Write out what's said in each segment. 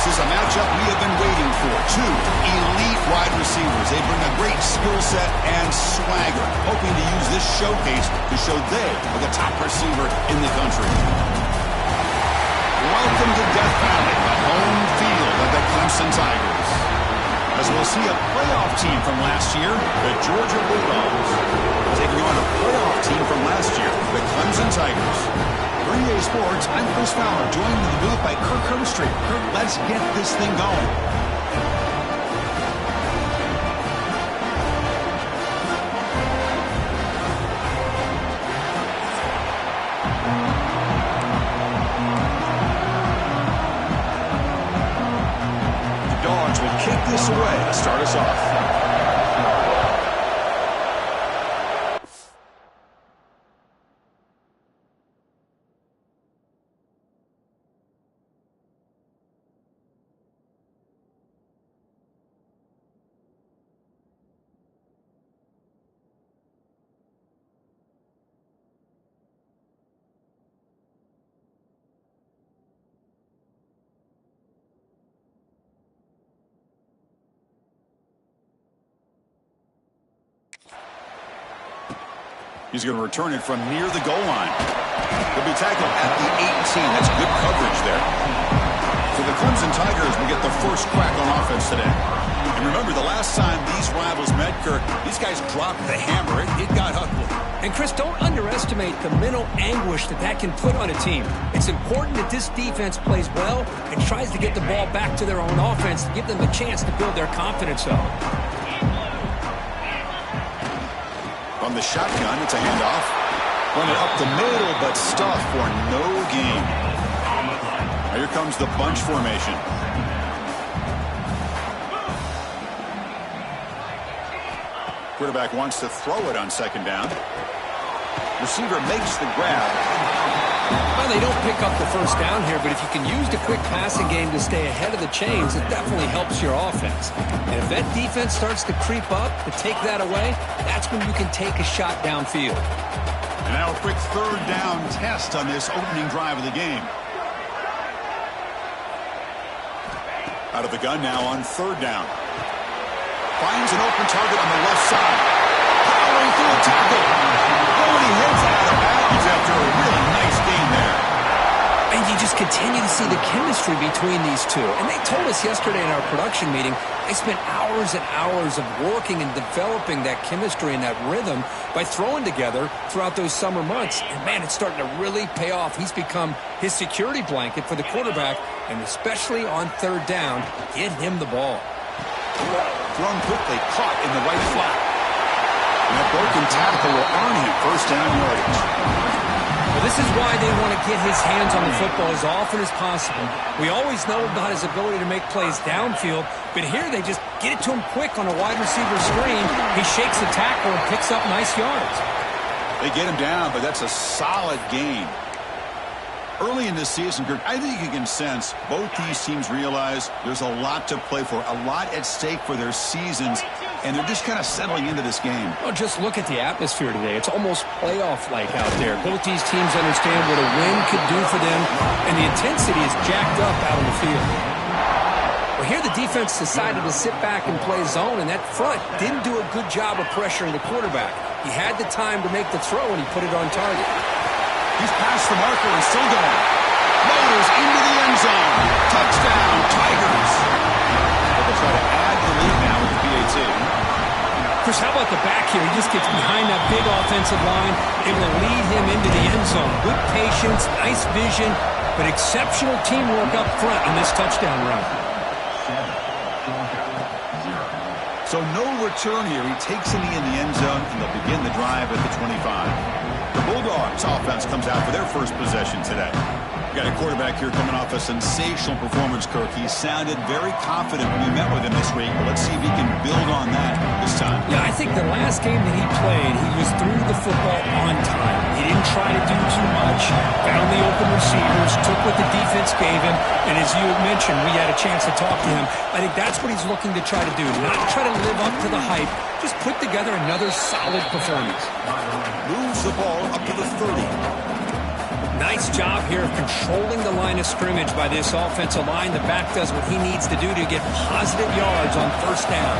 This is a matchup we have been waiting for. Two elite wide receivers. They bring a great skill set and swagger, hoping to use this showcase to show they are the top receiver in the country. Welcome to Death Valley, the home field of the Clemson Tigers. As we'll see a playoff team from last year, the Georgia Bulldogs, taking on a playoff team from last year, the Clemson Tigers. 3A Sports, I'm Chris Fowler, joined in the booth by Kirk Herbstreit. Kirk, let's get this thing going. The Dogs will kick this away to start us off. He's going to return it from near the goal line. He'll be tackled at the 18. That's good coverage there. So the Clemson Tigers will get the first crack on offense today. And remember, the last time these rivals met, Kirk, these guys dropped the hammer. It got ugly. And Chris, don't underestimate the mental anguish that can put on a team. It's important that this defense plays well and tries to get the ball back to their own offense to give them a chance to build their confidence up. From the shotgun, it's a handoff. Run it up the middle, but stuffed for no gain. Now here comes the bunch formation. Quarterback wants to throw it on second down. Receiver makes the grab. Well, they don't pick up the first down here, but if you can use the quick passing game to stay ahead of the chains, it definitely helps your offense. And if that defense starts to creep up to take that away, that's when you can take a shot downfield. And now a quick third down test on this opening drive of the game. Out of the gun now on third down. Finds an open target on the left side. Powering through a tackle. Oh, and he heads out of bounds after a really nice game there. And you just continue to see the chemistry between these two. And they told us yesterday in our production meeting, they spent hours and hours of working and developing that chemistry and that rhythm by throwing together throughout those summer months. And, man, it's starting to really pay off. He's become his security blanket for the quarterback, and especially on third down, get him the ball. Thrown quickly, caught in the right flat. And that broken tackle will earn him first down yardage. Well, this is why they want to get his hands on the football as often as possible. We always know about his ability to make plays downfield, but here they just get it to him quick on a wide receiver screen. He shakes the tackle and picks up nice yards. They get him down, but that's a solid gain. Early in this season, Kirk, I think you can sense both these teams realize there's a lot to play for, a lot at stake for their seasons, and they're just kind of settling into this game. Well, just look at the atmosphere today. It's almost playoff-like out there. Both these teams understand what a win could do for them, and the intensity is jacked up out on the field. Well, here the defense decided to sit back and play zone, and that front didn't do a good job of pressuring the quarterback. He had the time to make the throw, and he put it on target. He's past the marker and still going. Motors into the end zone. Touchdown, Tigers. They'll try to add the lead now with the PAT. Chris, how about the back here? He just gets behind that big offensive line, able to lead him into the end zone. Good patience, nice vision, but exceptional teamwork up front on this touchdown run. So no return here. He takes it in the end zone, and they'll begin the drive at the 25. The Bulldogs offense comes out for their first possession today. Got a quarterback here coming off a sensational performance, Kirk. He sounded very confident when we met with him this week. But let's see if he can build on that this time. Yeah, I think the last game that he played, he was through the football on time. He didn't try to do too much. Found the open receivers, took what the defense gave him. And as you had mentioned, we had a chance to talk to him. I think that's what he's looking to try to do. Not try to live up to the hype. Just put together another solid performance. Moves the ball up to the 30. Nice job here of controlling the line of scrimmage by this offensive line. The back does what he needs to do to get positive yards on first down.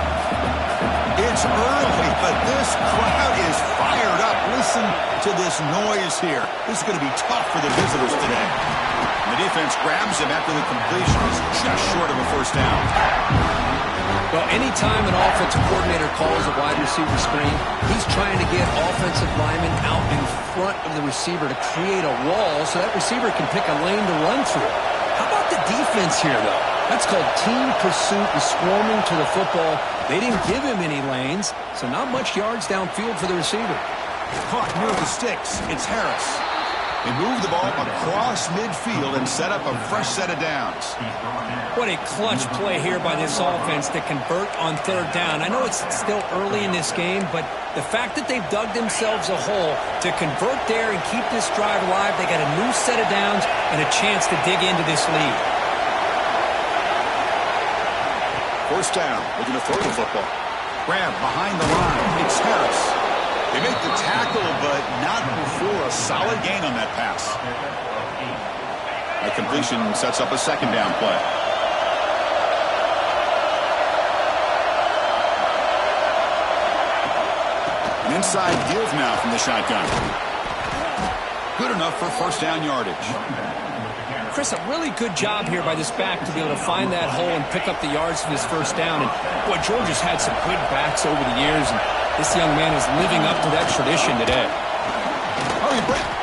It's early, but this crowd is fired up. Listen to this noise here. This is going to be tough for the visitors today. And the defense grabs him after the completion. He's just short of a first down. Well, anytime an offensive coordinator calls a wide receiver screen, he's trying to get offensive linemen out in front of the receiver to create a wall so that receiver can pick a lane to run through. How about the defense here, though? That's called team pursuit and swarming to the football. They didn't give him any lanes, so not much yards downfield for the receiver. Caught near the sticks. It's Harris. They move the ball across midfield and set up a fresh set of downs. What a clutch play here by this offense to convert on third down. I know it's still early in this game, but the fact that they've dug themselves a hole to convert there and keep this drive alive, they got a new set of downs and a chance to dig into this lead. First down, looking to throw the football. Grab behind the line. It's Harris. They make the tackle, but not before a solid gain on that pass. A completion sets up a second down play. An inside give now from the shotgun. Good enough for first down yardage. Chris, a really good job here by this back to be able to find that hole and pick up the yards for his first down. And, boy, Georgia's had some good backs over the years, and this young man is living up to that tradition today.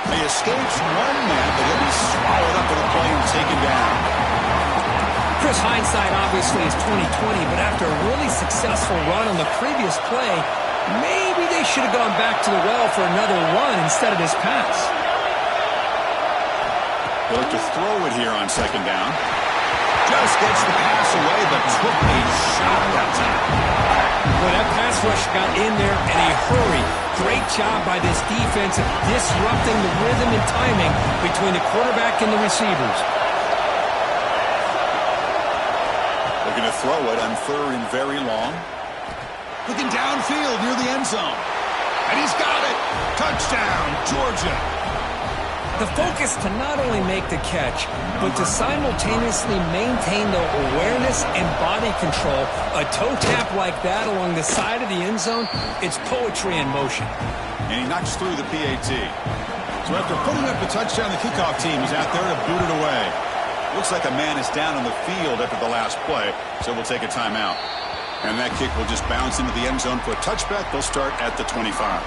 He escapes one man, but he'll be swallowed up with a play and taken down. Chris, hindsight obviously is 20/20, but after a really successful run on the previous play, maybe they should have gone back to the well for another run instead of this pass. They'll look to throw it here on second down. Just gets the pass away, but took a shot that time. Well, that pass rush got in there in a hurry. Great job by this defense of disrupting the rhythm and timing between the quarterback and the receivers. Looking to throw it on third and very long. Looking downfield near the end zone. And he's got it. Touchdown, Georgia. The focus to not only make the catch, but to simultaneously maintain the awareness and body control. A toe tap like that along the side of the end zone, it's poetry in motion. And he knocks through the PAT. So after putting up a touchdown, the kickoff team is out there to boot it away. Looks like a man is down on the field after the last play, so we'll take a timeout. And that kick will just bounce into the end zone for a touchback. They'll start at the 25.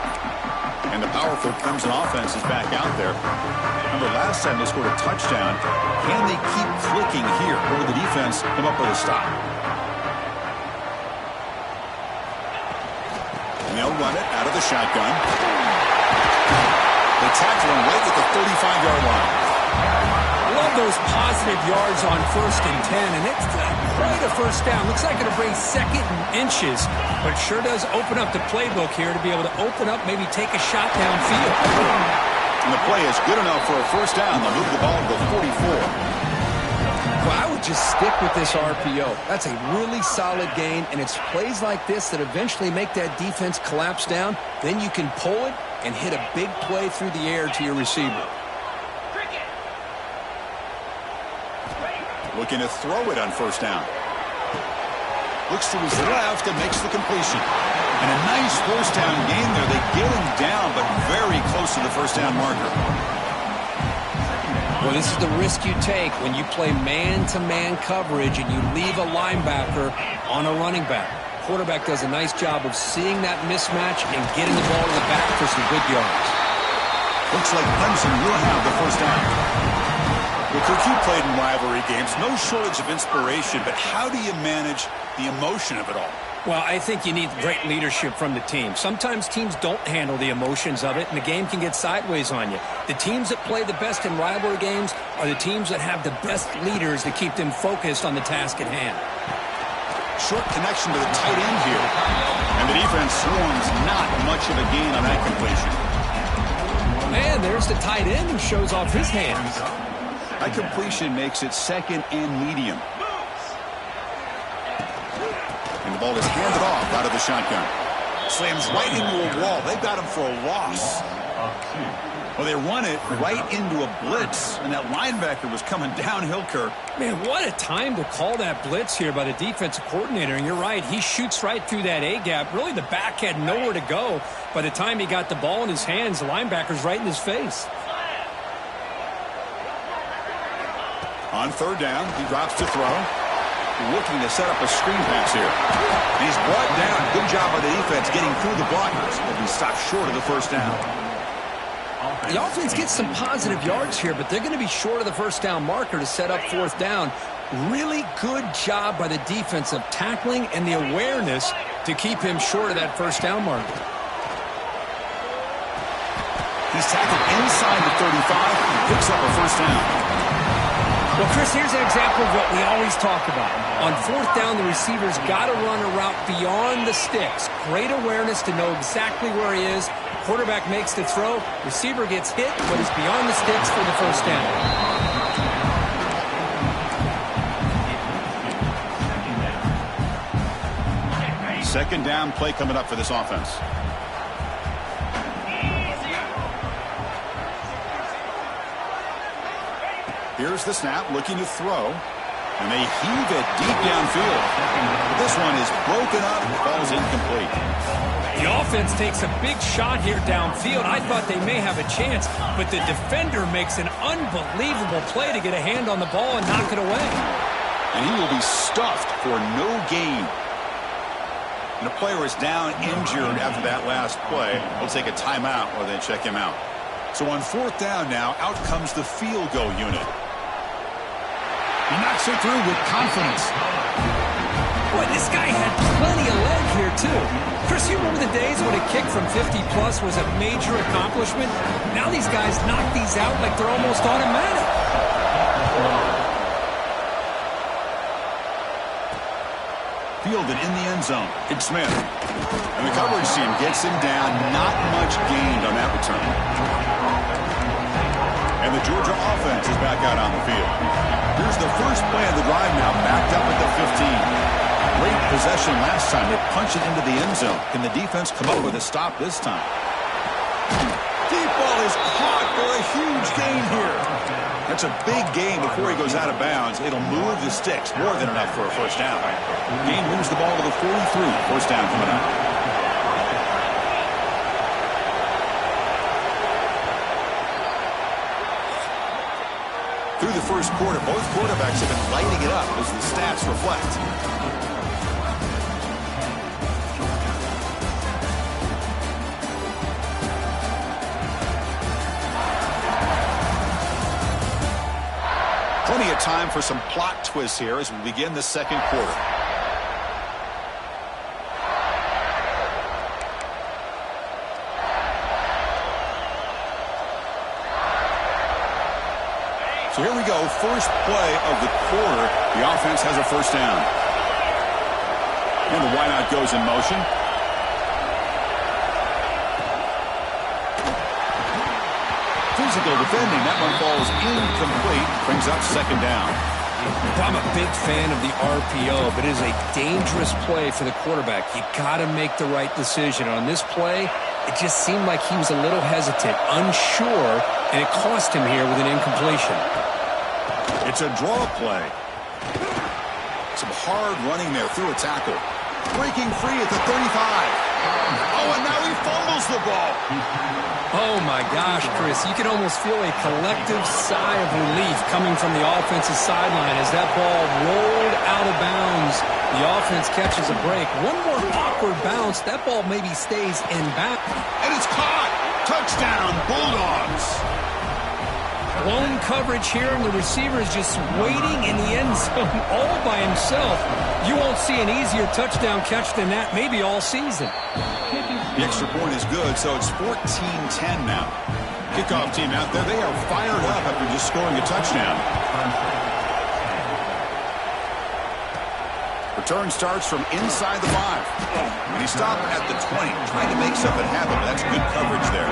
And the powerful Clemson offense is back out there. Remember, last time they scored a touchdown. Can they keep clicking here? Or will the defense come up with a stop? And they'll run it out of the shotgun. They tackle him right at the 35-yard line. Love those positive yards on 1st and 10, and it's quite a first down. Looks like it'll bring second and inches, but sure does open up the playbook here to be able to open up, maybe take a shot downfield. And the play is good enough for a first down. They'll move the ball to the 44. Well, I would just stick with this RPO. That's a really solid gain, and it's plays like this that eventually make that defense collapse down. Then you can pull it and hit a big play through the air to your receiver. Looking to throw it on first down. Looks to his left and makes the completion. And a nice first down gain there. They get him down, but very close to the first down marker. Well, this is the risk you take when you play man-to-man coverage and you leave a linebacker on a running back. Quarterback does a nice job of seeing that mismatch and getting the ball to the back for some good yards. Looks like Clemson will have the first down. Well, Cook, you played in rivalry games. No shortage of inspiration, but how do you manage the emotion of it all? Well, I think you need great leadership from the team. Sometimes teams don't handle the emotions of it, and the game can get sideways on you. The teams that play the best in rivalry games are the teams that have the best leaders to keep them focused on the task at hand. Short connection to the tight end here. And the defense swarms not much of a gain on that completion. And there's the tight end who shows off his hands. That completion makes it second and medium. And the ball is handed off out of the shotgun. Slams right into a wall. They've got him for a loss. Well, they run it right into a blitz, and that linebacker was coming downhill, Kirk. Man, what a time to call that blitz here by the defensive coordinator. And you're right, he shoots right through that A-gap. Really, the back had nowhere to go. By the time he got the ball in his hands, the linebacker's right in his face. On third down, he drops to throw. Looking to set up a screen pass here. And he's brought down. Good job by the defense getting through the blockers. He'll be stopped short of the first down. The offense gets some positive yards here, but they're going to be short of the first down marker to set up fourth down. Really good job by the defense of tackling and the awareness to keep him short of that first down marker. He's tackled inside the 35 and picks up a first down. Well, Chris, here's an example of what we always talk about. On fourth down, the receiver's got to run a route beyond the sticks. Great awareness to know exactly where he is. Quarterback makes the throw. Receiver gets hit, but is beyond the sticks for the first down. Second down play coming up for this offense. Here's the snap, looking to throw. And they heave it deep downfield. But this one is broken up and falls incomplete. The offense takes a big shot here downfield. I thought they may have a chance, but the defender makes an unbelievable play to get a hand on the ball and knock it away. And he will be stuffed for no gain. And the player is down injured after that last play. They'll take a timeout or they check him out. So on fourth down now, out comes the field goal unit. He knocks it through with confidence. Boy, this guy had plenty of leg here, too. Chris, you remember the days when a kick from 50-plus was a major accomplishment? Now these guys knock these out like they're almost automatic. Fielded in the end zone. Big Smith. And the coverage team gets him down. Not much gained on that return. And the Georgia offense is back out on the field. Here's the first play of the drive now, backed up at the 15. Great possession last time. They punch it into the end zone. Can the defense come up with a stop this time? Deep ball is caught for a huge gain here. That's a big gain before he goes out of bounds. It'll move the sticks. More than enough for a first down. Gain moves the ball to the 43. First down coming up. Through the first quarter, both quarterbacks have been lighting it up as the stats reflect. Plenty of time for some plot twists here as we begin the second quarter. So here we go, first play of the quarter. The offense has a first down. And the wideout goes in motion. Physical defending. That one falls incomplete. Brings up second down. I'm a big fan of the RPO, but it is a dangerous play for the quarterback. You got to make the right decision. On this play, it just seemed like he was a little hesitant, unsure, and it cost him here with an incompletion. It's a draw play. Some hard running there through a tackle. Breaking free at the 35. Oh, and now he fumbles the ball. Oh, my gosh, Chris. You can almost feel a collective sigh of relief coming from the offensive sideline as that ball rolled out of bounds. The offense catches a break. One more awkward bounce. That ball maybe stays in back. And it's caught. Touchdown, Bulldogs. Blown coverage here, and the receiver is just waiting in the end zone all by himself. You won't see an easier touchdown catch than that maybe all season. The extra point is good, so it's 14-10 now. Kickoff team out there, they are fired up after just scoring a touchdown. Return starts from inside the 5. And he stopped at the 20, trying to make something happen, but that's good coverage there.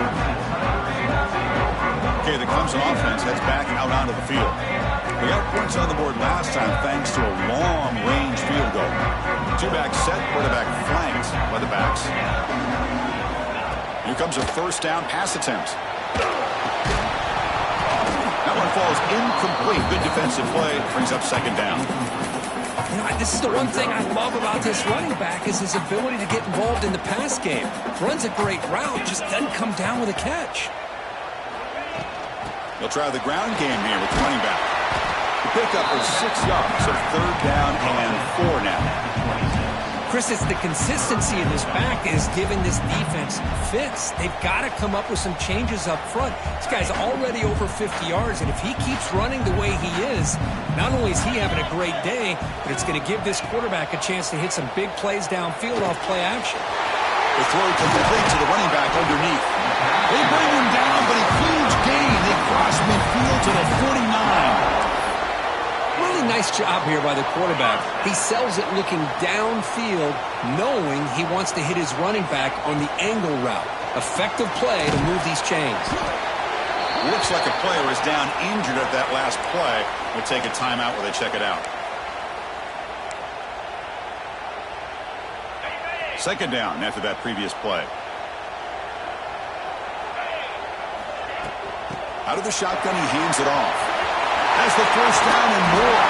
Okay, the Clemson offense heads back out onto the field. They got points on the board last time thanks to a long-range field goal. Two-back set, quarterback flanked by the backs. Here comes a first down pass attempt. falls incomplete. Good defensive play. Brings up second down. You know, this is the one thing I love about this running back is his ability to get involved in the pass game. Runs a great route, just doesn't come down with a catch. They'll try the ground game here with the running back. The pickup of 6 yards, so third down and 4 now. Chris, it's the consistency in this back that is giving this defense fits. They've got to come up with some changes up front. This guy's already over 50 yards, and if he keeps running the way he is, not only is he having a great day, but it's going to give this quarterback a chance to hit some big plays downfield off play action. The throw complete to the running back underneath. They bring him down, but a huge gain. They cross midfield to the 49. Really nice job here by the quarterback. He sells it looking downfield, knowing he wants to hit his running back on the angle route. Effective play to move these chains. Looks like a player is down injured at that last play. We'll take a timeout while they check it out. Second down after that previous play. Out of the shotgun, he hands it off. Has the first down and more.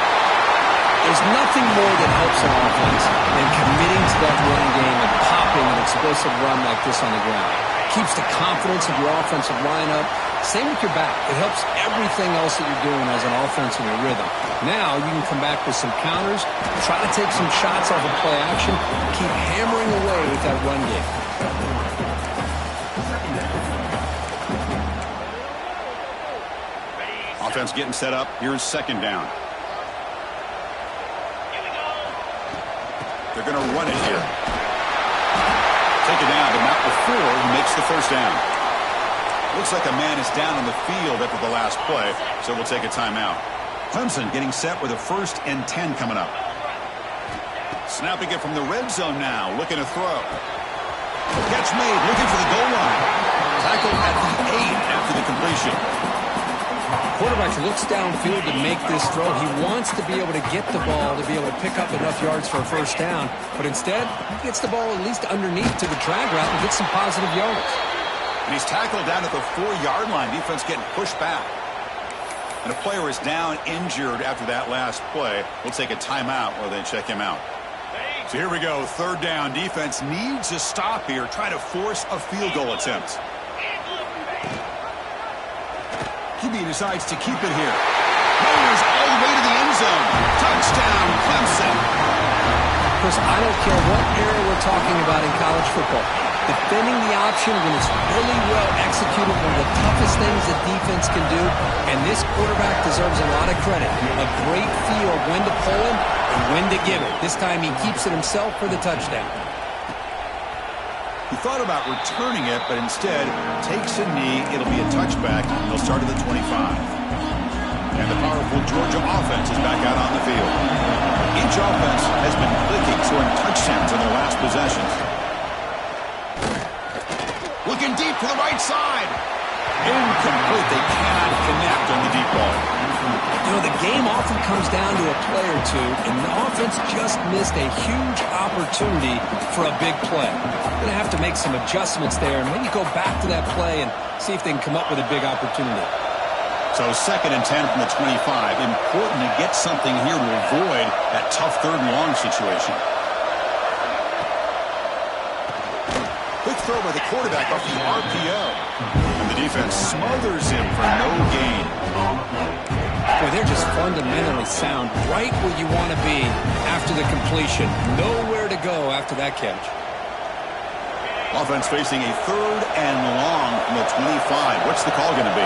There's nothing more that helps an offense than committing to that running game and popping an explosive run like this on the ground. Keeps the confidence of your offensive lineup. Same with your back. It helps everything else that you're doing as an offense in your rhythm. Now you can come back with some counters, try to take some shots off of play action, keep hammering away with that run game. Offense getting set up. Here's second down. They're going to run it here. Take it down, but not before he makes the first down. Looks like a man is down on the field after the last play, so we'll take a timeout. Clemson getting set with a 1st and 10 coming up. Snapping it from the red zone now, looking to throw. Catch made, looking for the goal line. Tackled at the 8 after the completion. Quarterback looks downfield to make this throw. He wants to be able to get the ball to be able to pick up enough yards for a first down. But instead, he gets the ball at least underneath to the drag route and gets some positive yards. And he's tackled down at the 4-yard line. Defense getting pushed back. And a player is down injured after that last play. We'll take a timeout while they check him out. So here we go. Third down. Defense needs a stop here. Try to force a field goal attempt. QB decides to keep it here. Powers all the way to the end zone. Touchdown, Clemson. Chris, I don't care what era we're talking about in college football. Defending the option when it's really well executed, one of the toughest things that defense can do, and this quarterback deserves a lot of credit. A great feel of when to pull him and when to give it. This time he keeps it himself for the touchdown. He thought about returning it, but instead takes a knee. It'll be a touchback. He'll start at the 25. And the powerful Georgia offense is back out on the field. Each offense has been clicking, scoring touchdowns in their last possessions. Looking deep to the right side. Incomplete. They cannot connect on the deep ball. You know, the game often comes down to a play or two, and the offense just missed a huge opportunity for a big play. They're going to have to make some adjustments there and maybe go back to that play and see if they can come up with a big opportunity. So 2nd and 10 from the 25. Important to get something here to avoid that tough 3rd and long situation. Quick throw by the quarterback off the RPO. And the defense smothers him for no gain. Boy, they're just fundamentally sound, right where you want to be after the completion. Nowhere to go after that catch. Offense facing a 3rd and long from the 25. What's the call going to be?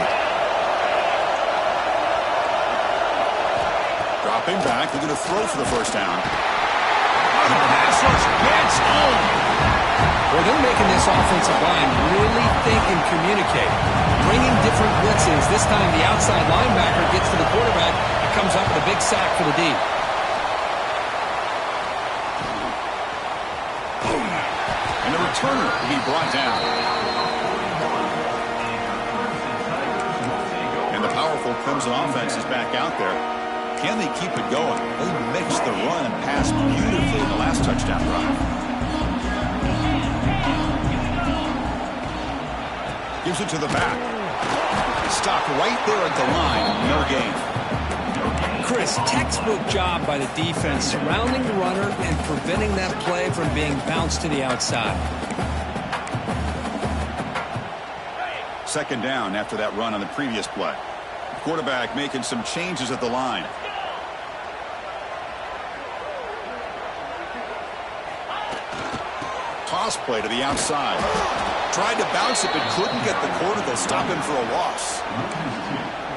Dropping back. They're going to throw for the first down. Oh, the pass rush gets home. Well, they're making this offensive line really think and communicate. Bringing different blitzes. This time the outside linebacker gets to the quarterback and comes up with a big sack for the D. And the returner will be brought down. And the powerful Clemson offense is back out there. Can they keep it going? They mixed the run and pass beautifully in the last touchdown drive. Gives it to the back. Stopped right there at the line. No gain. Chris, textbook job by the defense surrounding the runner and preventing that play from being bounced to the outside. Second down after that run on the previous play. Quarterback making some changes at the line. Toss play to the outside. Tried to bounce it, but couldn't get the corner. They'll stop him for a loss.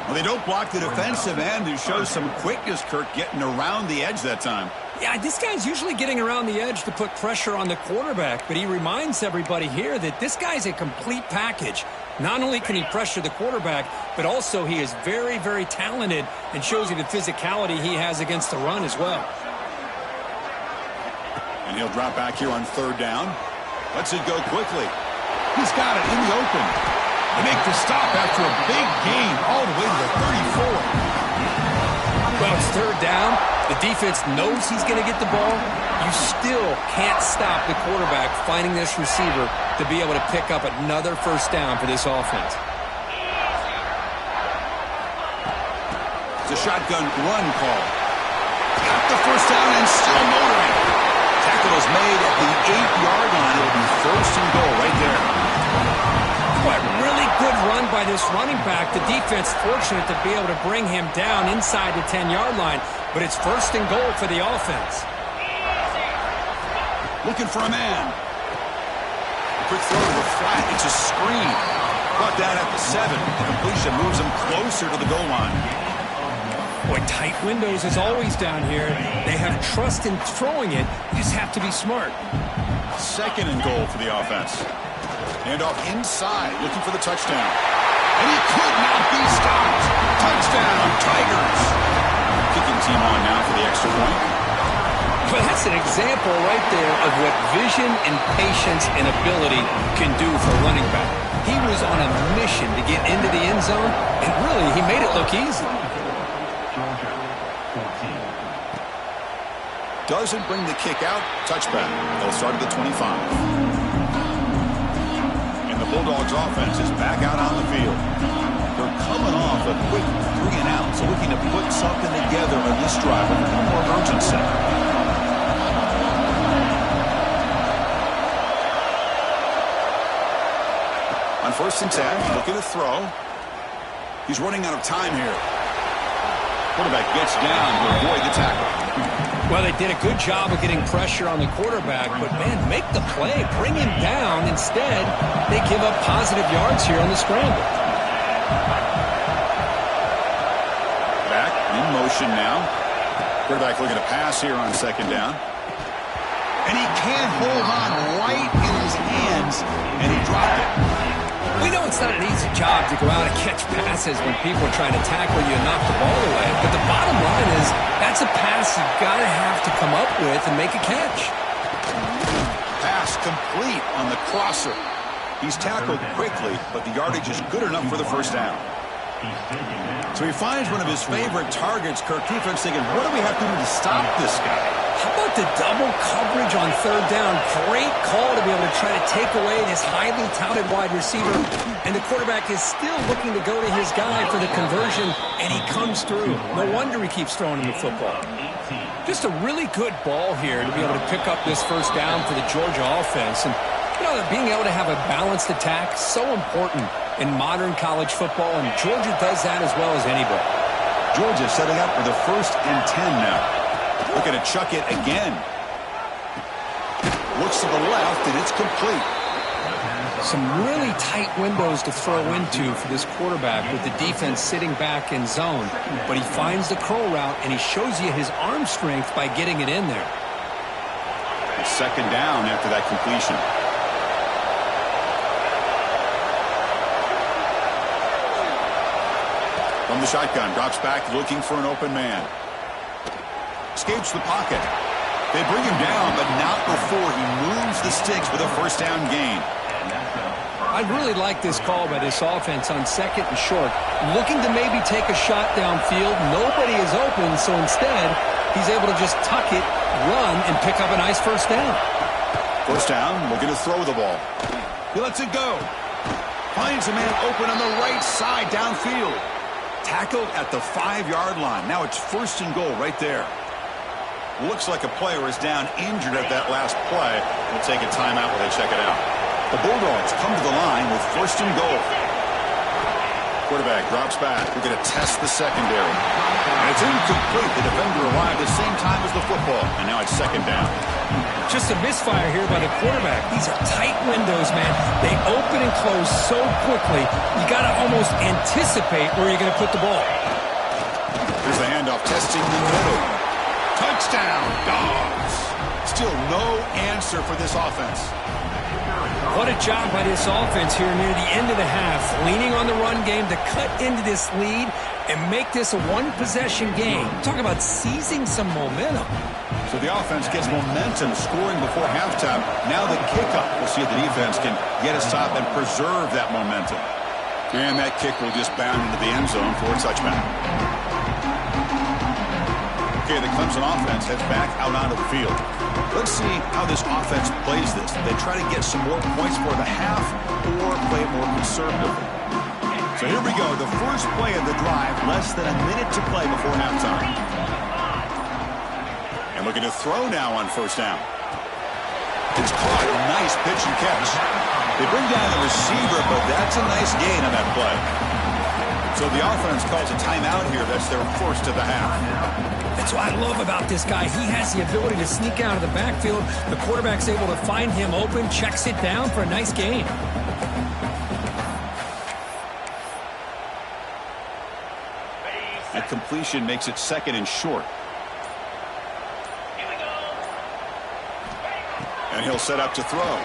Well, they don't block the defensive end, who shows some quickness, Kirk, getting around the edge that time. Yeah, this guy's usually getting around the edge to put pressure on the quarterback, but he reminds everybody here that this guy's a complete package. Not only can he pressure the quarterback, but also he is very, very talented and shows you the physicality he has against the run as well. And he'll drop back here on third down. Lets it go quickly. He's got it in the open. They make the stop after a big gain all the way to the 34. Well, it's third down. The defense knows he's going to get the ball. You still can't stop the quarterback finding this receiver to be able to pick up another first down for this offense. It's a shotgun run call. Got the first down and still motoring. Tackle is made at the 8-yard line. It'll be first and goal right there. But really good run by this running back. The defense fortunate to be able to bring him down inside the 10-yard line. But it's first and goal for the offense. Looking for a man. Quick throw to the flat. It's a screen. Brought down at the 7. The completion moves him closer to the goal line. Boy, tight windows as always down here. They have trust in throwing it. You just have to be smart. Second and goal for the offense. Handoff inside, looking for the touchdown. And he could not be stopped. Touchdown, Tigers. Kicking team on now for the extra point. Well, that's an example right there of what vision and patience and ability can do for a running back. He was on a mission to get into the end zone, and really, he made it look easy. Doesn't bring the kick out. Touchback. They'll start at the 25. And the Bulldogs offense is back out on the field. They're coming off a quick 3-and-out, so looking to put something together on this drive with a little more urgency. On 1st and 10, looking to throw. He's running out of time here. Quarterback gets down to avoid the tackle. Well, they did a good job of getting pressure on the quarterback, but, man, make the play. Bring him down. Instead, they give up positive yards here on the scramble. Back in motion now. Quarterback looking to pass here on second down. And he can't hold on right in his hands, and he dropped it. We know it's not an easy job to go out and catch passes when people are trying to tackle you and knock the ball away. But the bottom line is that's a pass you've got to have to come up with and make a catch. Pass complete on the crosser. He's tackled quickly, but the yardage is good enough for the first down. So he finds one of his favorite targets. Kirk, defense thinking, what do we have to do to stop this guy? How about the double coverage on third down? Great call to be able to try to take away this highly touted wide receiver. And the quarterback is still looking to go to his guy for the conversion, and he comes through. No wonder he keeps throwing him the football. Just a really good ball here to be able to pick up this first down for the Georgia offense. And, you know, being able to have a balanced attack is so important in modern college football, and Georgia does that as well as anybody. Georgia setting up for the 1st and 10 now. Looking to chuck it again. Looks to the left, and it's complete. Some really tight windows to throw into for this quarterback with the defense sitting back in zone. But he finds the curl route, and he shows you his arm strength by getting it in there. It's second down after that completion. From the shotgun, drops back, looking for an open man. Escapes the pocket. They bring him down, but not before he moves the sticks with a first down gain. I really like this call by this offense on second and short. Looking to maybe take a shot downfield. Nobody is open, so instead, he's able to just tuck it, run, and pick up a nice first down. First down, looking to throw the ball. He lets it go. Finds a man open on the right side downfield. Tackled at the 5-yard line. Now it's 1st and goal right there. Looks like a player is down injured at that last play. We'll take a timeout while they check it out. The Bulldogs come to the line with 1st and goal. Quarterback drops back. We're going to test the secondary. And it's incomplete. The defender arrived at the same time as the football. And now it's 2nd down. Just a misfire here by the quarterback. These are tight windows, man. They open and close so quickly. You got to almost anticipate where you're going to put the ball. Here's the handoff, testing the middle. Touchdown, Dogs. Still no answer for this offense. What a job by this offense here near the end of the half. Leaning on the run game to cut into this lead and make this a one-possession game. Talk about seizing some momentum. So the offense gets momentum, scoring before halftime. Now the kickoff. We'll see if the defense can get a stop and preserve that momentum. And that kick will just bound into the end zone for a touchback. Okay, the Clemson offense heads back out onto the field. Let's see how this offense plays this. They try to get some more points for the half or play it more conservatively. So here we go. The first play of the drive, less than a minute to play before halftime. And looking to throw now on 1st down. It's caught. Nice pitch and catch. They bring down the receiver, but that's a nice gain on that play. So the offense calls a timeout here. That's their 1st of the half. That's what I love about this guy. He has the ability to sneak out of the backfield. The quarterback's able to find him open, checks it down for a nice gain. That completion makes it 2nd and short. And he'll set up to throw.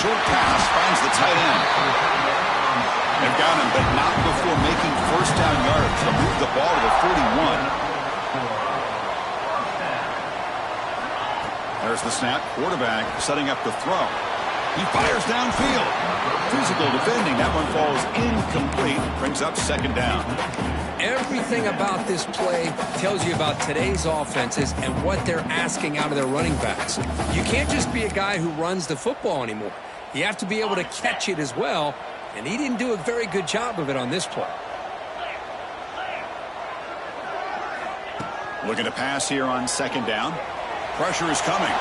Short pass finds the tight end. They've got him, but not before making 1st down yards to move the ball to the 41. There's the snap. Quarterback setting up the throw. He fires downfield. Physical defending. That one falls incomplete. Brings up 2nd down. Everything about this play tells you about today's offenses and what they're asking out of their running backs. You can't just be a guy who runs the football anymore. You have to be able to catch it as well, and he didn't do a very good job of it on this play. Looking to pass here on 2nd down. Pressure is coming.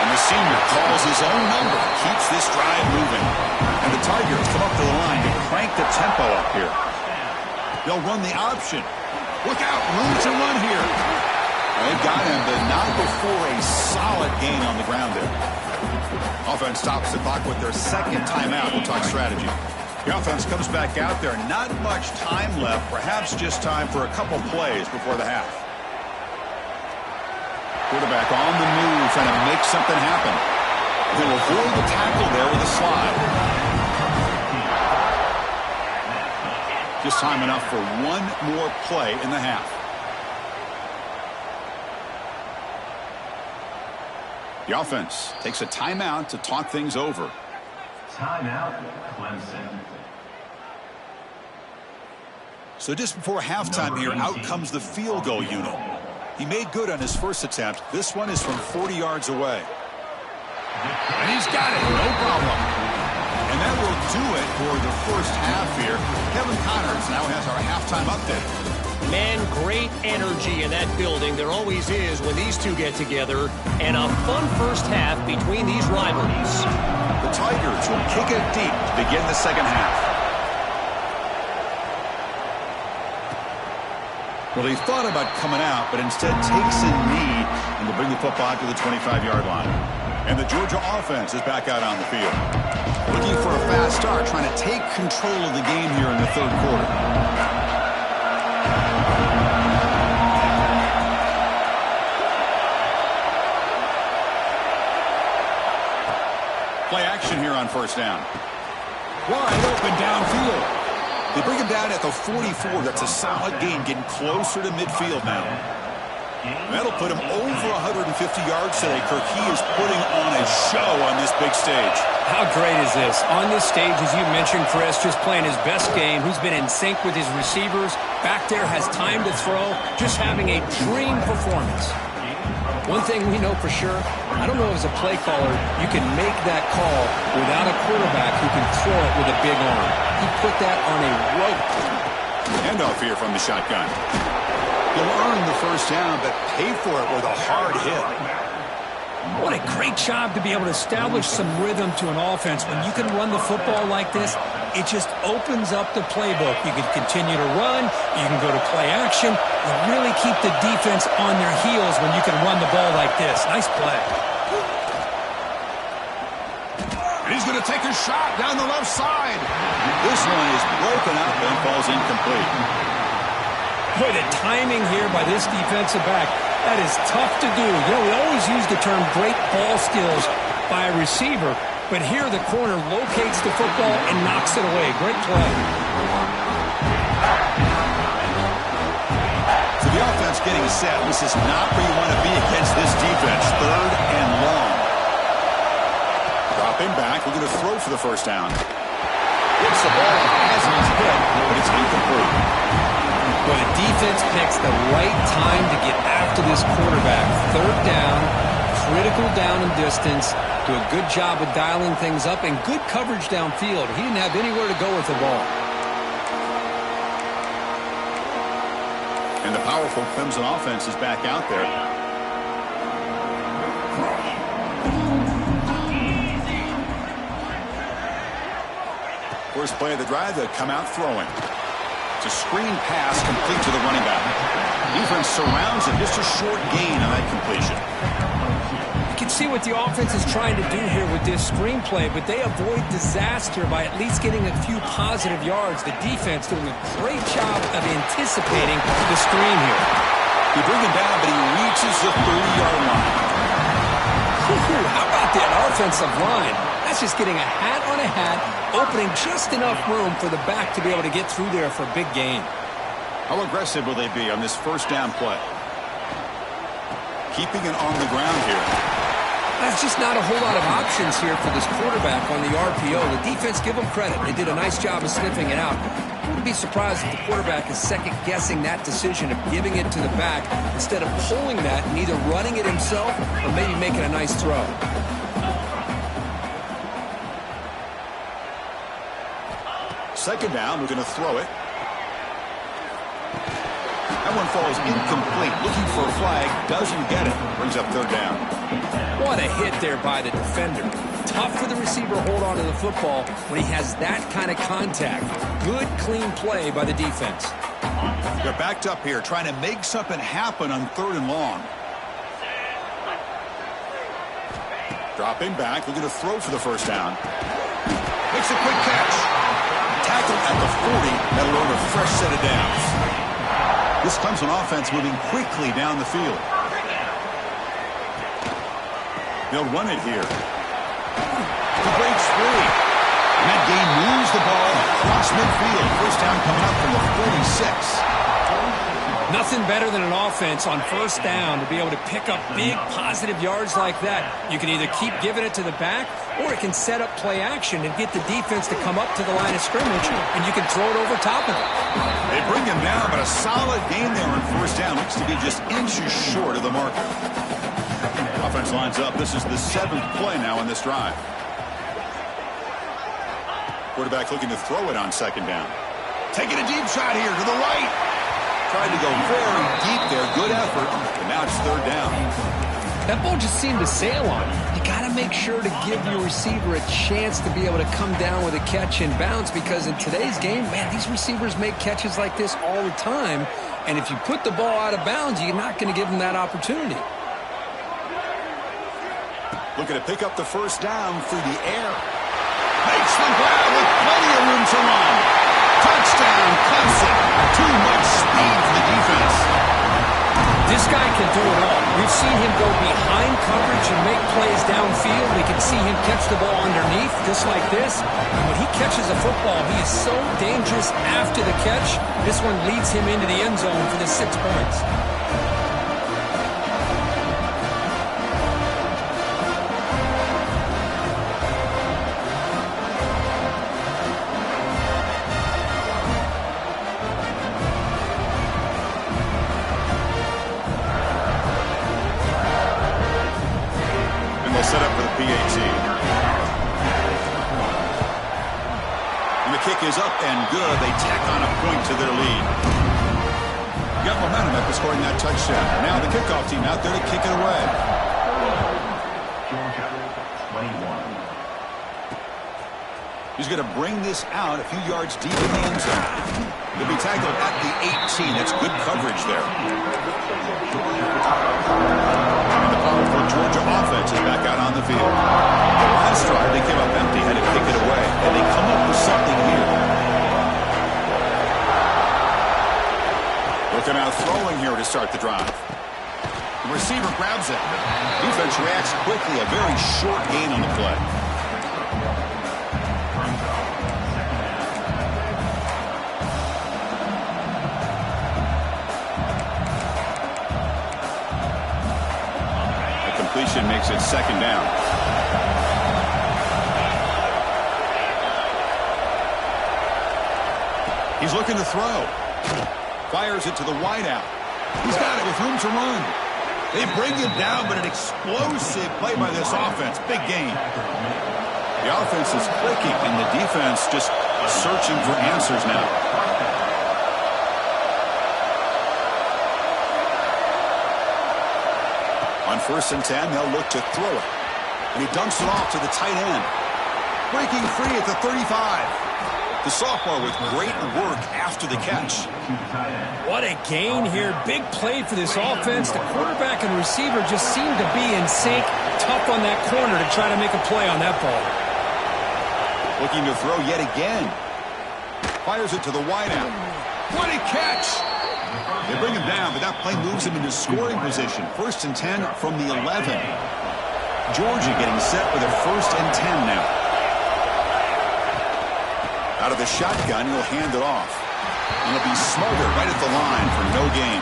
And the senior calls his own number. Keeps this drive moving. And the Tigers come up to the line to crank the tempo up here. They'll run the option. Look out, room to run here. They got him, but not before a solid gain on the ground there. Offense stops the clock with their 2nd timeout. We'll talk strategy. The offense comes back out there. Not much time left. Perhaps just time for a couple plays before the half. Quarterback on the move, trying to make something happen. He'll avoid the tackle there with a slide. Just time enough for one more play in the half. The offense takes a timeout to talk things over. Timeout, Clemson. So just before halftime here, out comes the field goal unit. He made good on his 1st attempt. This one is from 40 yards away. And he's got it, no problem. And that will do it for the 1st half here. Kevin Connors now has our halftime update. Man, great energy in that building. There always is when these two get together. And a fun 1st half between these rivalries. The Tigers will kick it deep to begin the 2nd half. Well, he thought about coming out, but instead takes a knee and will bring the football to the 25-yard line. And the Georgia offense is back out on the field. Looking for a fast start, trying to take control of the game here in the 3rd quarter. Play action here on 1st down. Wide open downfield. They bring him down at the 44. That's a solid gain, getting closer to midfield now. That'll put him over 150 yards today. Kirk, he is putting on a show on this big stage. How great is this? On this stage, as you mentioned, Chris, just playing his best game. He's been in sync with his receivers. Back there, has time to throw. Just having a dream performance. One thing we know for sure, I don't know as a play caller, you can make that call without a quarterback who can throw it with a big arm. He put that on a rope. Handoff here from the shotgun. He'll earn the first down, but pay for it with a hard hit. What a great job to be able to establish some rhythm to an offense. When you can run the football like this, it just opens up the playbook. You can continue to run. You can go to play action. You really keep the defense on their heels when you can run the ball like this. Nice play. And he's going to take a shot down the left side. This one is broken up and falls incomplete. Boy, the timing here by this defensive back, that is tough to do. You know, we always use the term great ball skills by a receiver, but here the corner locates the football and knocks it away. Great play. So the offense getting set. This is not where you want to be against this defense. 3rd and long. Dropping back. We're going to throw for the first down. Hits the ball as he's hit, but it's incomplete. Well, the defense picks the right time to get after this quarterback. 3rd down, critical down and distance. Do a good job of dialing things up and good coverage downfield. He didn't have anywhere to go with the ball. And the powerful Clemson offense is back out there. First play of the drive, they come out throwing. It's a screen pass complete to the running back. Defense surrounds it. Just a short gain on that completion. You can see what the offense is trying to do here with this screenplay, but they avoid disaster by at least getting a few positive yards. The defense doing a great job of anticipating the screen here. You bring him down, but he reaches the 30-yard line. How about that offensive line? That's just getting a hat on a hat, opening just enough room for the back to be able to get through there for a big gain. How aggressive will they be on this first down play? Keeping it on the ground here. There's just not a whole lot of options here for this quarterback on the RPO. The defense, give them credit. They did a nice job of sniffing it out. I wouldn't be surprised if the quarterback is second-guessing that decision of giving it to the back instead of pulling that and either running it himself or maybe making a nice throw. Second down, we're going to throw it. That one falls incomplete. Looking for a flag, doesn't get it. Brings up 3rd down. What a hit there by the defender. Tough for the receiver to hold on to the football when he has that kind of contact. Good, clean play by the defense. They're backed up here, trying to make something happen on 3rd and long. Dropping back, we're going to throw for the first down. Makes a quick catch. Tackled at the 40. That'll earn a fresh set of downs. This Clemson offense moving quickly down the field. They'll run it here. The break free. And that game moves the ball across midfield. First down coming up from the 46. Nothing better than an offense on first down to be able to pick up big positive yards like that. You can either keep giving it to the back or it can set up play action and get the defense to come up to the line of scrimmage and you can throw it over top of it. They bring him down, but a solid game there on first down. Looks to be just inches short of the marker. Offense lines up. This is the 7th play now in this drive. Quarterback looking to throw it on second down. Taking a deep shot here to the right. Tried to go very deep there. Good effort. And now it's 3rd down. That ball just seemed to sail on him. You got to make sure to give your receiver a chance to be able to come down with a catch and bounce because in today's game, man, these receivers make catches like this all the time. And if you put the ball out of bounds, you're not going to give them that opportunity. Looking to pick up the first down through the air. Makes the grab with plenty of room to run. Touchdown, Clemson. Too much speed for the defense. This guy can do it all. We've seen him go behind coverage and make plays downfield. We can see him catch the ball underneath just like this. And when he catches a football, he is so dangerous after the catch. This one leads him into the end zone for the 6 points. kick is up and good. They tack on a point to their lead. Got momentum after scoring that touchdown. Now the kickoff team out there to kick it away. Georgia, 21. He's going to bring this out a few yards deep in the end zone. He'll be tackled at the 18. That's good coverage there. And the powerful Georgia offense is back out on the field. The last drive, they came up empty, had to kick it away. And they come up with something here. Looking out throwing here to start the drive. The receiver grabs it. Defense reacts quickly. A very short gain on the play. The completion makes it second down. He's looking to throw. Fires it to the wideout. He's got it with room to run. They bring him down, but an explosive play by this offense. Big gain. The offense is clicking, and the defense just searching for answers now. On 1st and 10, they'll look to throw it. And he dumps it off to the tight end. Breaking free at the 35. The sophomore with great work after the catch. What a gain here. Big play for this offense. The quarterback and receiver just seem to be in sync. Tough on that corner to try to make a play on that ball. Looking to throw yet again. Fires it to the wideout. What a catch! They bring him down, but that play moves him into scoring position. 1st and 10 from the 11. Georgia getting set with a 1st and 10 now. Out of the shotgun, he'll hand it off. And he'll be smothered right at the line for no gain.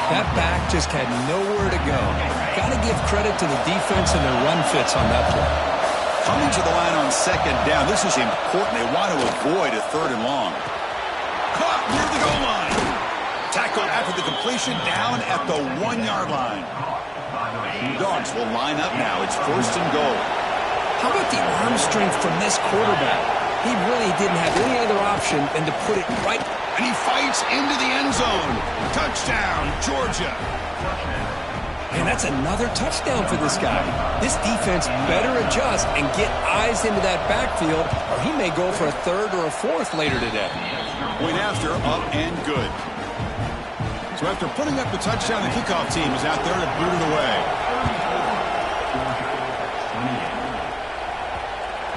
That back just had nowhere to go. Got to give credit to the defense and their run fits on that play. Coming to the line on 2nd down. This is important. They want to avoid a 3rd and long. Caught near the goal line. Tackled after the completion down at the 1-yard line. Dogs will line up now. It's 1st and goal. How about the arm strength from this quarterback? He really didn't have any other option than to put it right. And he fights into the end zone. Touchdown, Georgia. And that's another touchdown for this guy. This defense better adjust and get eyes into that backfield, or he may go for a 3rd or a 4th later today. Point after, up and good. So after putting up the touchdown, the kickoff team is out there to boot it away.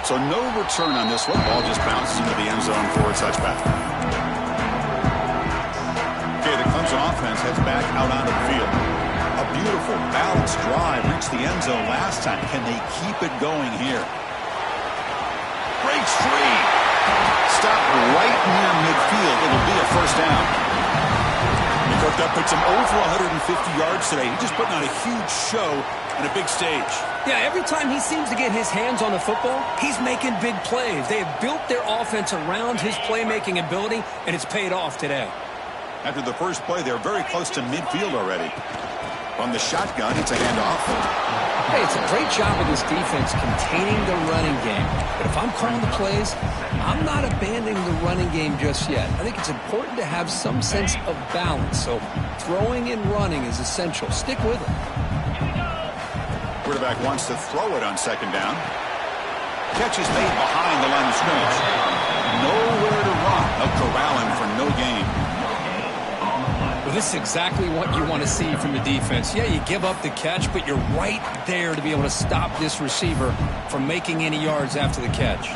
So no return on this one. Ball just bounces into the end zone for a touchback. Okay, the Clemson offense heads back out onto the field. A beautiful, balanced drive reached the end zone last time. Can they keep it going here? Breaks free. Stopped right near midfield. It'll be a 1st down. He cooked up at some over 150 yards today. He's just putting on a huge show on a big stage. Yeah, every time he seems to get his hands on the football, he's making big plays. They have built their offense around his playmaking ability, and it's paid off today. After the first play, they're very close to midfield already. On the shotgun, it's a handoff. Hey, it's a great job of this defense containing the running game. But if I'm calling the plays, I'm not abandoning the running game just yet. I think it's important to have some sense of balance. So throwing and running is essential. Stick with it. Quarterback wants to throw it on 2nd down. Catch is made behind the line of scrimmage. Nowhere to run. They'll corral him for no gain. Well, this is exactly what you want to see from the defense. Yeah, you give up the catch, but you're right there to be able to stop this receiver from making any yards after the catch.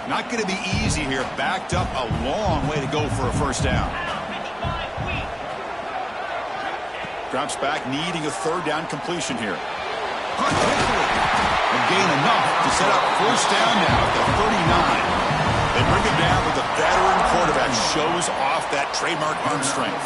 Not going to be easy here. Backed up a long way to go for a 1st down. Drops back, needing a 3rd down completion here. Caught quickly. A gain enough to set up 1st down now at the 39. They bring him down with a veteran quarterback. Shows off that trademark arm strength.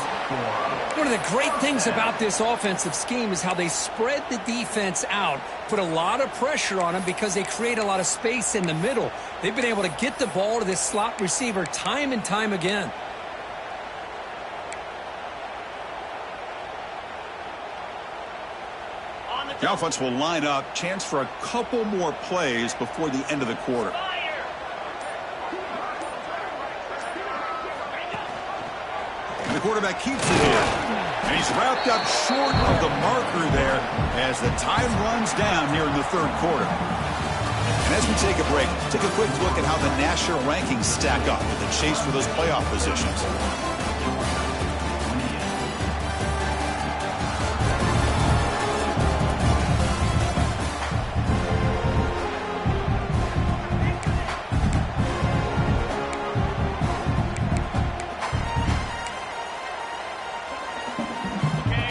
One of the great things about this offensive scheme is how they spread the defense out, put a lot of pressure on them because they create a lot of space in the middle. They've been able to get the ball to this slot receiver time and time again. The offense will line up. Chance for a couple more plays before the end of the quarter. the quarterback keeps it here. And he's wrapped up short of the marker there as the time runs down here in the third quarter. And as we take a break, take a quick look at how the national rankings stack up with the chase for those playoff positions.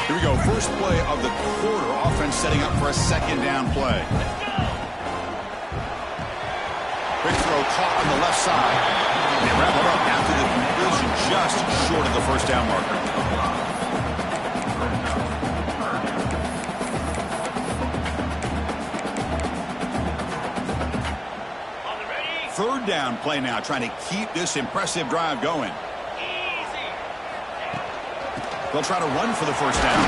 Here we go, first play of the quarter. Offense setting up for a second down play. Quick throw caught on the left side. They wrap it up after the conversion just short of the first down marker. Third down play now, trying to keep this impressive drive going. They'll try to run for the first down.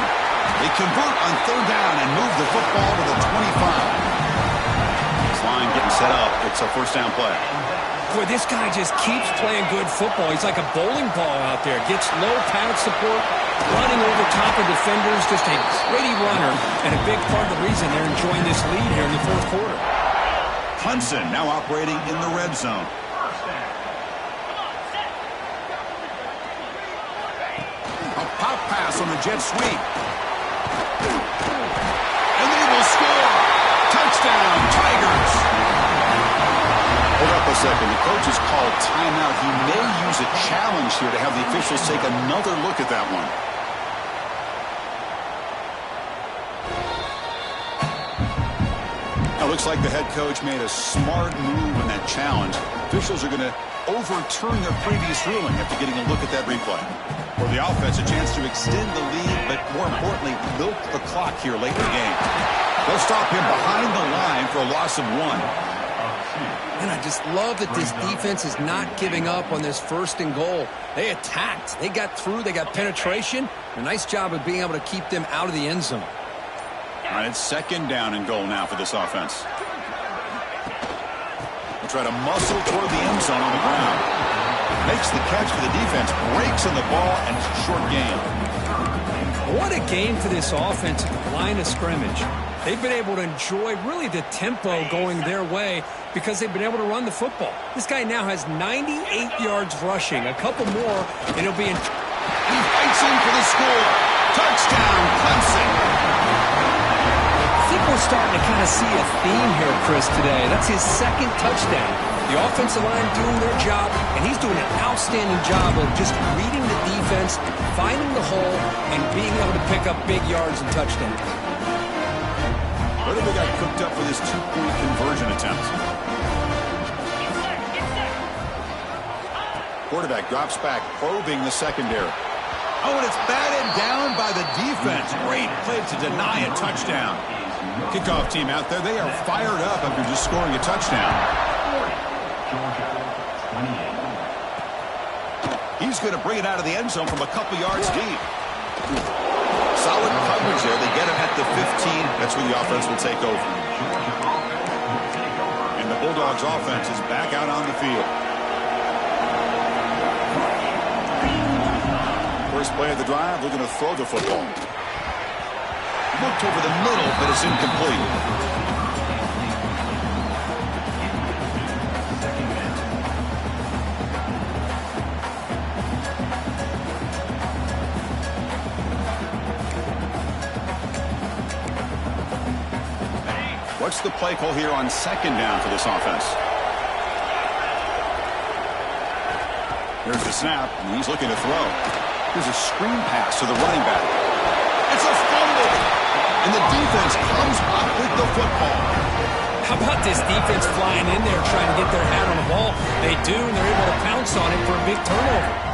They convert on third down and move the football to the 25. This line getting set up. It's a first down play. Boy, this guy just keeps playing good football. He's like a bowling ball out there. Gets low pad support, running over top of defenders. Just a gritty runner, and a big part of the reason they're enjoying this lead here in the fourth quarter. Clemson now operating in the red zone. A pop pass on the jet sweep. And they will score. Touchdown, Tigers. Hold up a second. The coach has called timeout. He may use a challenge here to have the officials take another look at that one. Now, looks like the head coach made a smart move in that challenge. Officials are going to overturn their previous ruling after getting a look at that replay. For the offense, a chance to extend the lead, but more importantly, milk the clock here late in the game. They'll stop him behind the line for a loss of 1. And I just love that this defense is not giving up on this first and goal. They attacked. They got through. They got penetration. A nice job of being able to keep them out of the end zone. All right, it's second down and goal now for this offense. They'll try to muscle toward the end zone on the ground. Makes the catch for the defense. Breaks on the ball, and it's a short gain. What a game for this offense at the line of scrimmage. They've been able to enjoy really the tempo going their way because they've been able to run the football. This guy now has 98 yards rushing. A couple more, and he'll be in. He fights in for the score. Touchdown, Clemson. I think we're starting to kind of see a theme here, Chris, today. That's his second touchdown. The offensive line doing their job, and he's doing an outstanding job of just reading the defense, finding the hole, and being able to pick up big yards and touchdowns. Where did they got cooked up for this two-point conversion attempt? Quarterback drops back, probing the secondary. Oh, and it's batted down by the defense. Great play to deny a touchdown. Kickoff team out there, they are fired up after just scoring a touchdown. He's going to bring it out of the end zone from a couple yards deep. Solid coverage there. They get him at the 15. That's where the offense will take over. And the Bulldogs offense is back out on the field. First play of the drive, looking to throw the football. Looked over the middle, but it's incomplete. What's the play call here on second down for this offense? Here's the snap, and he's looking to throw. Here's a screen pass to the running back. It's a fumble, and the defense comes up with the football. How about this defense flying in there trying to get their hat on the ball? They do, and they're able to pounce on it for a big turnover.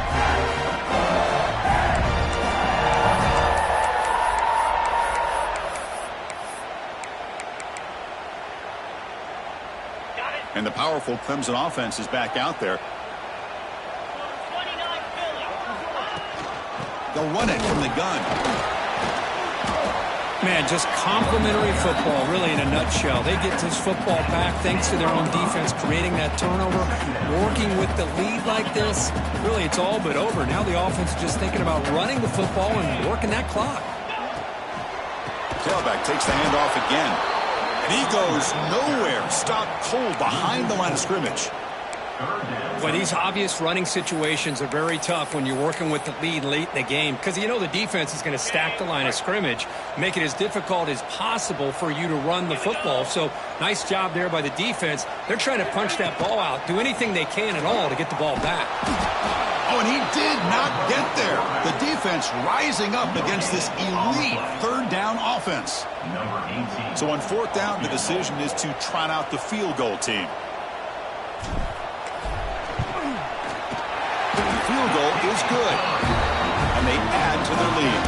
And the powerful Clemson offense is back out there. They'll run it from the gun. Man, just complimentary football, really, in a nutshell. They get this football back thanks to their own defense, creating that turnover, working with with the lead like this, really it's all but over. Now the offense is just thinking about running the football and working that clock. Tailback takes the handoff again. And he goes nowhere. Stopped cold behind the line of scrimmage. Well, these obvious running situations are very tough when you're working with the lead late in the game because you know the defense is going to stack the line of scrimmage, make it as difficult as possible for you to run the football. So nice job there by the defense. They're trying to punch that ball out, do anything they can at all to get the ball back. Oh, and he did not get there. The defense rising up against this elite third down offense. Number 18. So on fourth down, the decision is to trot out the field goal team. The field goal is good, and they add to their lead.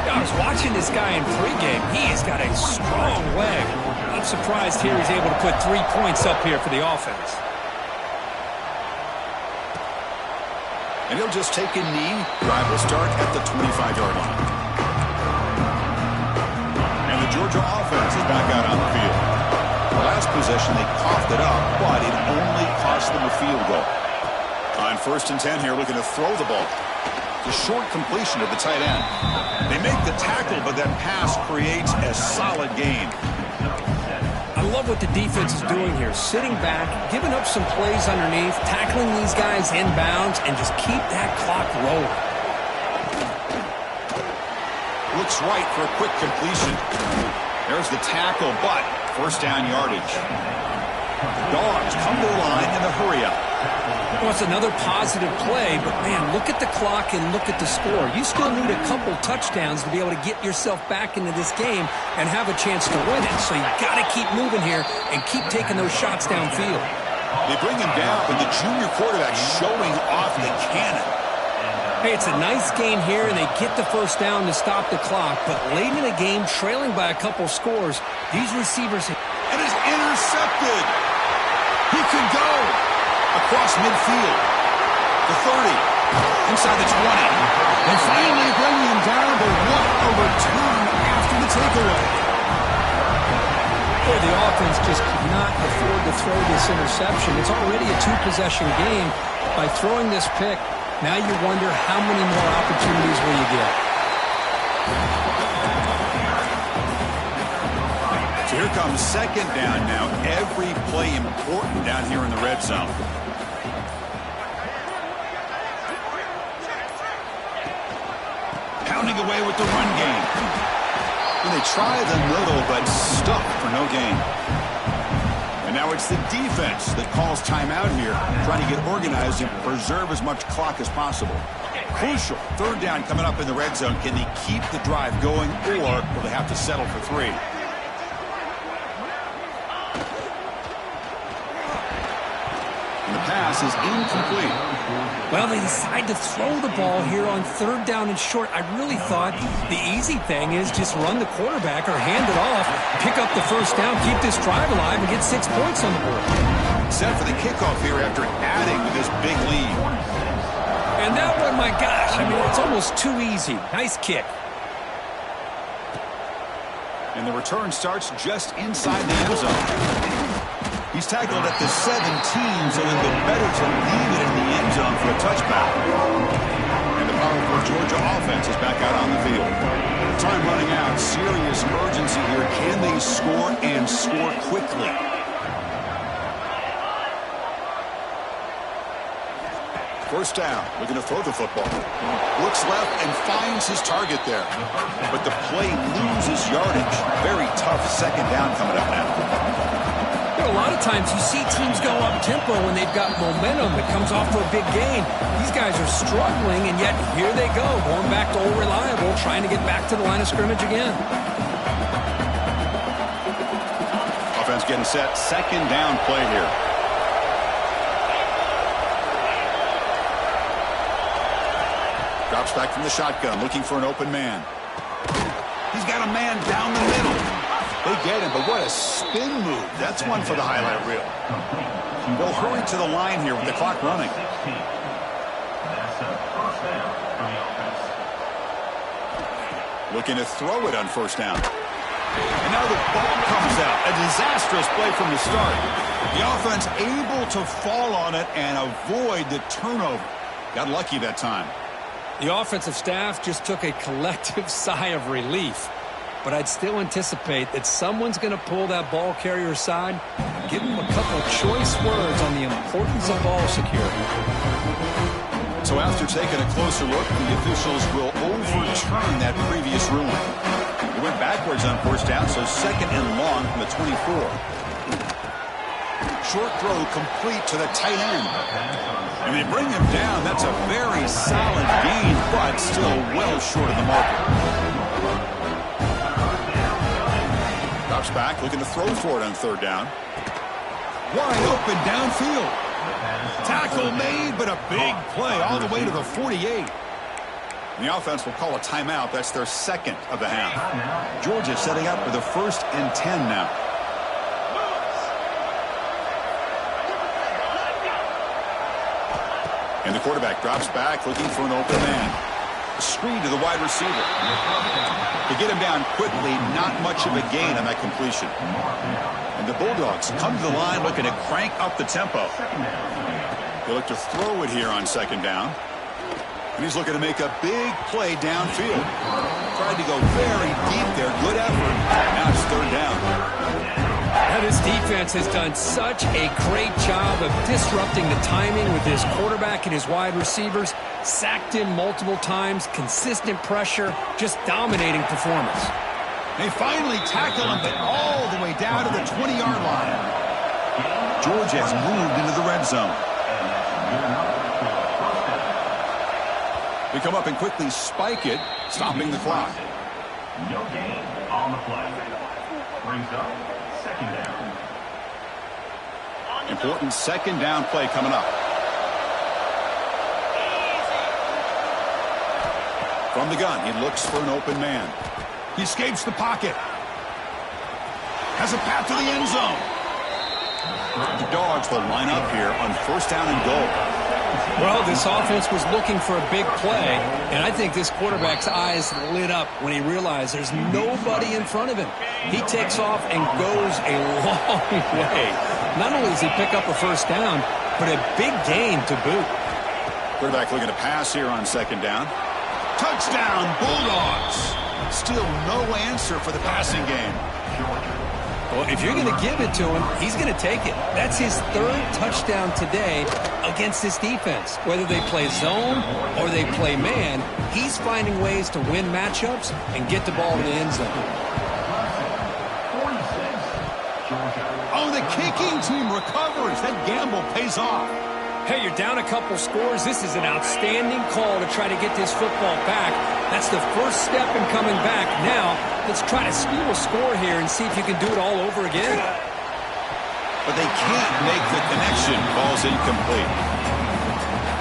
I was watching this guy in pregame. He has got a strong leg. I'm surprised here he's able to put 3 points up here for the offense. And he'll just take a knee. Drive will start at the 25-yard line. And the Georgia offense is back out on the field. The last possession, they coughed it up, but it only cost them a field goal. On 1st and 10 here, looking to throw the ball. The short completion to the tight end. They make the tackle, but that pass creates a solid gain. I love what the defense is doing here. Sitting back, giving up some plays underneath, tackling these guys inbounds, and just keep that clock rolling. Looks right for a quick completion. There's the tackle, but first down yardage. Dogs come to the line in the hurry-up. Well, it's another positive play, but, man, look at the clock and look at the score. You still need a couple touchdowns to be able to get yourself back into this game and have a chance to win it. So you got to keep moving here and keep taking those shots downfield. They bring him down, but the junior quarterback showing off the cannon. Hey, it's a nice gain here, and they get the first down to stop the clock. But late in the game, trailing by a couple scores, these receivers... And it's intercepted. He can go across midfield. The 30. Inside the 20. They finally bring him down, but what a return after the takeaway. Boy, the offense just could not afford to throw this interception. It's already a two-possession game. By throwing this pick, now you wonder how many more opportunities will you get. So here comes second down now. Every play important down here in the red zone. Pounding away with the run game. And they try the middle, but stuck for no gain. And now it's the defense that calls timeout here, trying to get organized and preserve as much clock as possible. Crucial third down coming up in the red zone. Can they keep the drive going, or will they have to settle for 3? And the pass is incomplete. Well, they decide to throw the ball here on third down and short. I really thought the easy thing is just run the quarterback or hand it off, pick up the first down, keep this drive alive, and get 6 points on the board. Set for the kickoff here after adding to this big lead. And that one, my gosh, I mean, it's almost too easy. Nice kick. And the return starts just inside the end zone. He's tackled at the 17, so it'll be better to leave it in the end zone for a touchback. And the powerful Georgia offense is back out on the field. Time running out. Serious urgency here. Can they score and score quickly? First down, looking to throw the football. Looks left and finds his target there. But the play loses yardage. Very tough second down coming up now. A lot of times you see teams go up-tempo when they've got momentum that comes off for a big gain. These guys are struggling, and yet here they go, going back to old reliable, trying to get back to the line of scrimmage again. Offense getting set. Second down play here. Drops back from the shotgun, looking for an open man. He's got a man down the middle. They get him, but what a spin move. That's one for the highlight reel. They'll hurry to the line here with the clock running. Looking to throw it on first down. And now the ball comes out. A disastrous play from the start. The offense able to fall on it and avoid the turnover. Got lucky that time. The offensive staff just took a collective sigh of relief. But I'd still anticipate that someone's going to pull that ball carrier aside, give him a couple of choice words on the importance of ball security. So after taking a closer look, the officials will overturn that previous ruling. It went backwards on first down, so second and long from the 24. Short throw complete to the tight end. And they bring him down. That's a very solid gain, but still well short of the marker. Drops back, looking to throw for it on third down. Wide open downfield. Tackle made, but a big play all the way to the 48. And the offense will call a timeout. That's their second of the half. Georgia setting up for the 1st and 10 now. And the quarterback drops back, looking for an open man. A screen to the wide receiver. To get him down quickly, not much of a gain on that completion. And the Bulldogs come to the line looking to crank up the tempo. They look to throw it here on second down. And he's looking to make a big play downfield. Tried to go very deep there. Good effort. Now it's third down. Now this defense has done such a great job of disrupting the timing with his quarterback and his wide receivers. Sacked him multiple times. Consistent pressure. Just dominating performance. They finally tackle him, but all the way down to the 20-yard line. Georgia has moved into the red zone. They come up and quickly spike it, stopping the clock. No gain on the play. Brings up second down. Important second down play coming up. From the gun, he looks for an open man. He escapes the pocket. Has a path to the end zone. The Dogs will line up here on first down and goal. Well, this offense was looking for a big play, and I think this quarterback's eyes lit up when he realized there's nobody in front of him. He takes off and goes a long way. Not only does he pick up a first down, but a big gain to boot. Quarterback looking to pass here on second down. Touchdown, Bulldogs. Still no answer for the passing game. Well, if you're going to give it to him, he's going to take it. That's his third touchdown today against this defense. Whether they play zone or they play man, he's finding ways to win matchups and get the ball in the end zone. Oh, the kicking team recovers. That gamble pays off. Hey, you're down a couple scores. This is an outstanding call to try to get this football back. That's the first step in coming back. Now, let's try to steal a score here and see if you can do it all over again. But they can't make the connection. Ball's incomplete.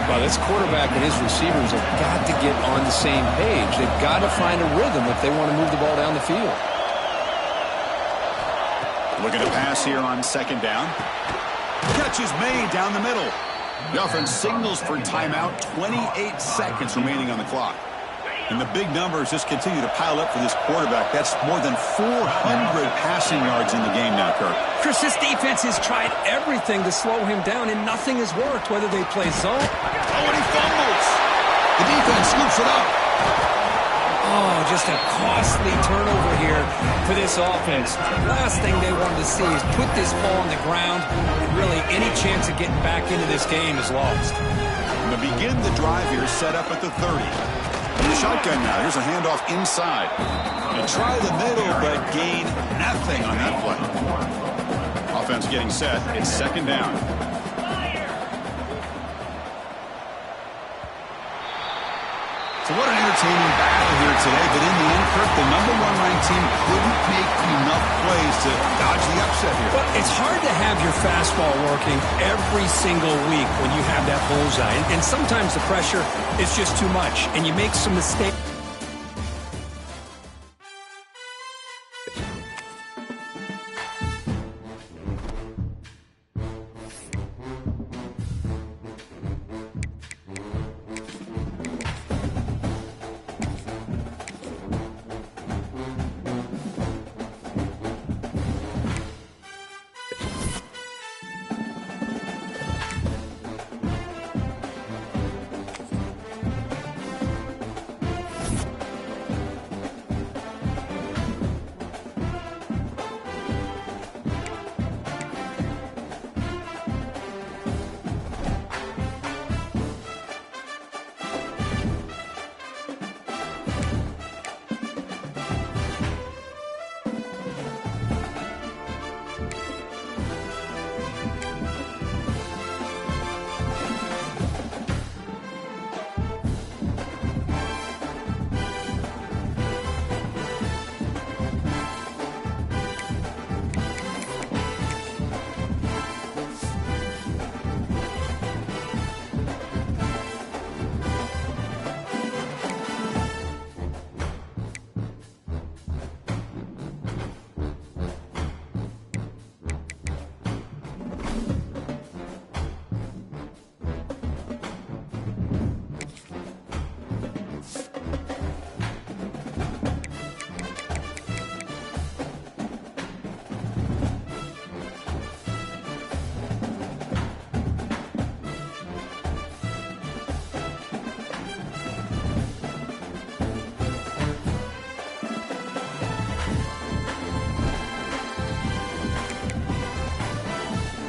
Well, this quarterback and his receivers have got to get on the same page. They've got to find a rhythm if they want to move the ball down the field. Looking to pass here on second down. Catch is made down the middle. The offense signals for timeout. 28 seconds remaining on the clock. And the big numbers just continue to pile up for this quarterback. That's more than 400 passing yards in the game now, Kirk. Chris, this defense has tried everything to slow him down, and nothing has worked, whether they play zone. Oh, and he fumbles. The defense scoops it up. Oh, just a costly turnover here for this offense. The last thing they wanted to see is put this ball on the ground, and really any chance of getting back into this game is lost. And to begin the drive here, set up at the 30. The shotgun now. Here's a handoff inside. They try the middle, but gain nothing on that play. Offense getting set. It's second down. So what an entertaining battle here today, but in the end, Kirk, the #1 ranked team couldn't make enough plays to dodge the upset here. But it's hard to have your fastball working every single week when you have that bullseye. And sometimes the pressure is just too much, and you make some mistakes.